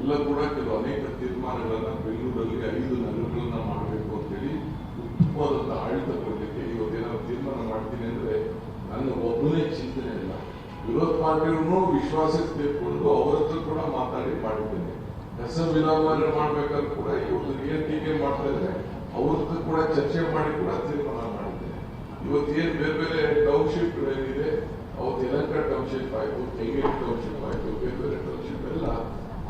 ಎಲ್ಲ ಕೂಡ ಕೆಲವು ಅನೇಕ ತೀರ್ಮಾನಗಳನ್ನ ಬೆಂಗಳೂರಲ್ಲಿ 5 ನಗರಗಳನ್ನ ಮಾಡಬೇಕು ಅಂತೇಳಿ ಉತ್ತಮವಾದಂತ ಆಡಳಿತ ಕೊಡಲಿಕ್ಕೆ ಇವತ್ತೇನಾದ್ರು ತೀರ್ಮಾನ ಮಾಡ್ತೀನಿ ಅಂದ್ರೆ ನನ್ನ ಒಬ್ಬನೇ ಚಿಂತನೆ ಇಲ್ಲ. ವಿರೋಧ ಪಾರ್ಟಿಗಳನ್ನು ವಿಶ್ವಾಸಕ್ಕೆ ತೆಗೆದುಕೊಂಡು ಅವರ ಹತ್ರ ಕೂಡ ಮಾತಾಡಿ ಮಾಡಿದ್ದೇನೆ. ಕಸ ವಿಲೇವಾರಿ ಮಾಡ್ಬೇಕಾದ್ರೂ ಕೂಡ ಇವರು ಏನ್ ಟೀಕೆ ಮಾಡ್ತಾ ಇದ್ರೆ ಅವ್ರ ಹತ್ರ ಕೂಡ ಚರ್ಚೆ ಮಾಡಿ ಕೂಡ ತೀರ್ಮಾನ ಮಾಡಿದ್ದೇನೆ. ಇವತ್ತೇನ್ ಬೇರೆ ಬೇರೆ ಟೌನ್ಶಿಪ್ ಏನಿದೆ, ಅವತ್ತು ಯಲಹಂಕ ಟೌನ್ಶಿಪ್ ಆಯ್ತು, ಕೆಂಗೇರಿ ಟೌನ್ಶಿಪ್ ಆಯ್ತು, ಬೇರೆ ಬೇರೆ ಟೌನ್ಶಿಪ್ ಎಲ್ಲ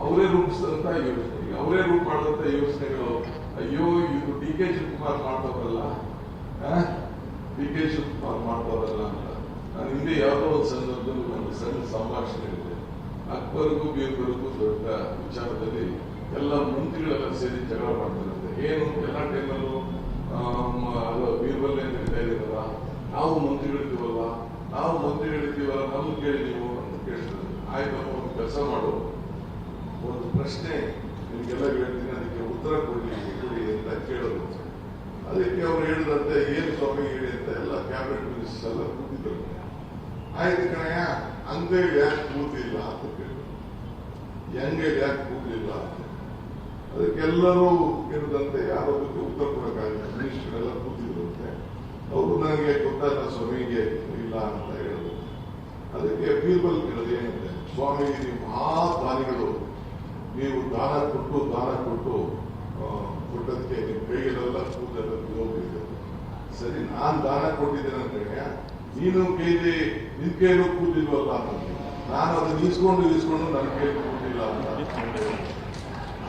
ಅವರೇ ರೂಪಿಸಿದಂತ ಯೋಜನೆ, ಅವರೇ ರೂಪ ಮಾಡಿದಂತ ಯೋಜನೆಗಳು. ಅಯ್ಯೋ ಇದು ಡಿ ಕೆ ಶಿವಕುಮಾರ್ ಮಾಡ್ತಾರಲ್ಲ, ಡಿ ಕೆ ಶಿವಕುಮಾರ್ ಮಾಡ್ತಾರಲ್ಲ ಅಂತ ನಾನು ಹಿಂದೆ ಯಾವುದೋ ಒಂದು ಸಂದರ್ಭದಲ್ಲಿ ಒಂದು ಸಣ್ಣ ಸಂಭಾಷಣೆ ಇದೆ. ಅಕ್ಬರ್ಗೂ ಬೀರ್ಬರ್ಗೂ ದೊಡ್ಡ ವಿಚಾರದಲ್ಲಿ ಎಲ್ಲ ಮಂತ್ರಿಗಳೆಲ್ಲ ಸೇರಿ ಜಗಳ ಮಾಡ್ತಾರಂತೆ. ಏನು ಎಲ್ಲ ಟೈಮಲ್ಲೂ ಬೀರ್ಬಲ್ ಏನ್ ಹೇಳ್ತಾ ಇದ್ದೀರಲ್ಲ, ನಾವು ಮಂತ್ರಿಗಳಿದ್ದೀವಲ್ಲ ನಮ್ಗೆ ಕೇಳಿ ನೀವು ಅಂತ ಕೇಳ್ತಾರೆ. ಆಯ್ತಪ್ಪ, ಒಂದು ಕೆಲಸ ಮಾಡು, ಒಂದು ಪ್ರಶ್ನೆ ನಿಮ್ಗೆಲ್ಲ ಹೇಳ್ತೀನಿ, ಅದಕ್ಕೆ ಉತ್ತರ ಕೊಡಿ ಅಂತ ಕೇಳೋದು. ಅದಕ್ಕೆ ಅವ್ರು ಹೇಳಿದಂತೆ ಏನು ಸ್ವಾಮಿ ಹೇಳಿ ಅಂತ ಎಲ್ಲ ಕ್ಯಾಬಿನೆಟ್ ಮಿನಿಸ್ಟರ್ಸ್ ಎಲ್ಲ ಕೂತಿದ್ರು. ಆಯ್ತು ಕಣಯ್ಯ, ಅಂಗೈಲಿ ಯಾಕೆ ಕೂತಿಲ್ಲ ಅಂತ ಕೇಳಿದ್ರು. ಅಂಗೈಲಿ ಯಾಕೆ ಕೂತಿಲ್ಲ ಅಂತ. ಅದಕ್ಕೆಲ್ಲರೂ ಹೇಳಿದಂತೆ ಯಾರೋ ಅದಕ್ಕೆ ಉತ್ತರ ಕೊಡಕ್ಕಾಗಿಲ್ಲ. ಮಿನಿಸ್ಟರ್ ಎಲ್ಲ ಕೂತಿದ್ರಂತೆ. ಅವರು ನನಗೆ ಗೊತ್ತಾದ ಸ್ವಾಮಿಗೆ ಇಲ್ಲ ಅಂತ ಹೇಳಿದ್ರು. ಅದಕ್ಕೆ ಬೀರ್ಬಲ್ ಕೇಳೋದು ಏನಂತೆ, ಸ್ವಾಮಿ ನೀವು ಮಹಾದಾನಿಗಳು, ನೀವು ದಾನ ಕೊಟ್ಟು ಕೊಟ್ಟದಕ್ಕೆ ನಿಮ್ಮ ಕೈಗೆಲ್ಲ ಕೂದಲೆಲ್ಲ ಹೋಗಿದೆ. ಸರಿ, ನಾನ್ ದಾನ ಕೊಟ್ಟಿದ್ದೇನೆ ಅಂದ್ರೆ ನೀನು ನಿನ್ ಕೈಯಲ್ಲೂ ಕೂದಿಲ್ವಲ್ಲ ಅಂತ. ನಾನು ಅದನ್ನ ಈಸ್ಕೊಂಡು ನನ್ನ ಕೈಯಲ್ಲಿ ಕೂದಿಲ್ಲ ಅಂತ.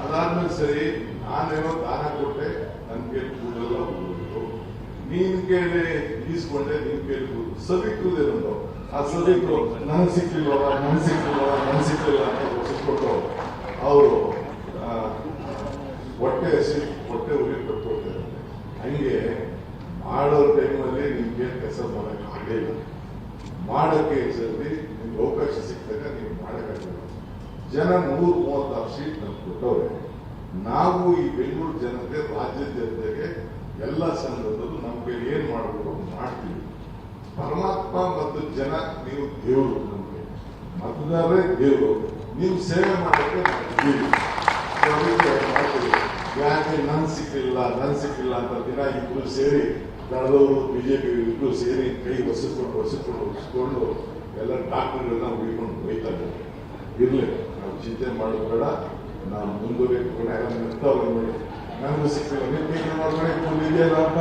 ಅದಾದ್ಮೇಲೆ ಸರಿ, ನಾನೇನೋ ದಾನ ಕೊಟ್ಟೆ, ನನ್ನ ಕೈಯಲ್ಲಿ ಕೂದಲೆಲ್ಲ ಹೋಗ್ಬೇಕು, ನೀನ್ ಕೈಲಿ ಈಸ್ಕೊಂಡೆ, ನಿನ್ ಕೈಲಿ ಕೂದು ಸಭಿಕುದೇನೋ ಆ ಸಭಿಕರು ನನಗೆ ಸಿಕ್ಕಿಲ್ಲ ಅಂತ ಸಿಕ್ಕೊಟ್ಟು ಅವರು ಹೊಟ್ಟೆ ಉರಿ ಕೊಟ್ಕೊಳ್ತಾರೆ. ಹಂಗೆ ಮಾಡೋ ಟೈಮಲ್ಲಿ ನಿಮ್ಗೆ ಕೆಲಸ ಮಾಡಕ್ ಆಗಿಲ್ಲ, ಮಾಡಕ್ಕೆ ಸರಿ ನಿಮ್ಗೆ ಅವಕಾಶ ಸಿಕ್ಕಾಗ ನೀವು ಮಾಡಕ್ಕಾಗಲ್ಲ. ಜನ 136 ಸೀಟ್ ನಮ್ಗೆ ಕೊಟ್ಟವ್ರೆ. ನಾವು ಈ ಬೆಂಗಳೂರು ಜನತೆ, ರಾಜ್ಯದ ಜನತೆಗೆ ಎಲ್ಲ ಸಂದರ್ಭದಲ್ಲೂ ನಮ್ಗೆ ಏನ್ ಮಾಡಬೇಕು ಮಾಡ್ತೀವಿ. ಪರಮಾತ್ಮ ಮತ್ತು ಜನ, ನೀವು ದೇವರು, ನಮ್ಗೆ ಮತದಾರರೇ ದೇವರು, ನೀವು ಸೇವೆ ಮಾಡೋಕ್ಕೆ ಮಾಡ್ತೀವಿ. ಯಾಕೆ ನನ್ ಸಿಕ್ಕಿಲ್ಲ ಅಂತ ದಿನ ಇಬ್ರು ಸೇರಿ, ಕಳೆದವರು ಬಿಜೆಪಿ ಇಬ್ರು ಸೇರಿ ಕೈ ಒಸಿಕೊಂಡು ಎಲ್ಲ ಡಾಕ್ಟರ್ಗಳನ್ನ ಹುಡುಕೊಂಡು ಬೈತಾರೆ. ಇರ್ಲಿ, ನಾವು ಚಿಂತೆ ಮಾಡೋದು ಬೇಡ, ನಾವು ಮುಂದುವರೆಬೇಕು. ನಿರ್ತಾವ ನೋಡಿ, ನನಗೂ ಸಿಕ್ಕಿಲ್ಲ, ನೀವು ಮಾಡ್ಬೇಕು ಇದೆಯಲ್ಲ ಅಂತ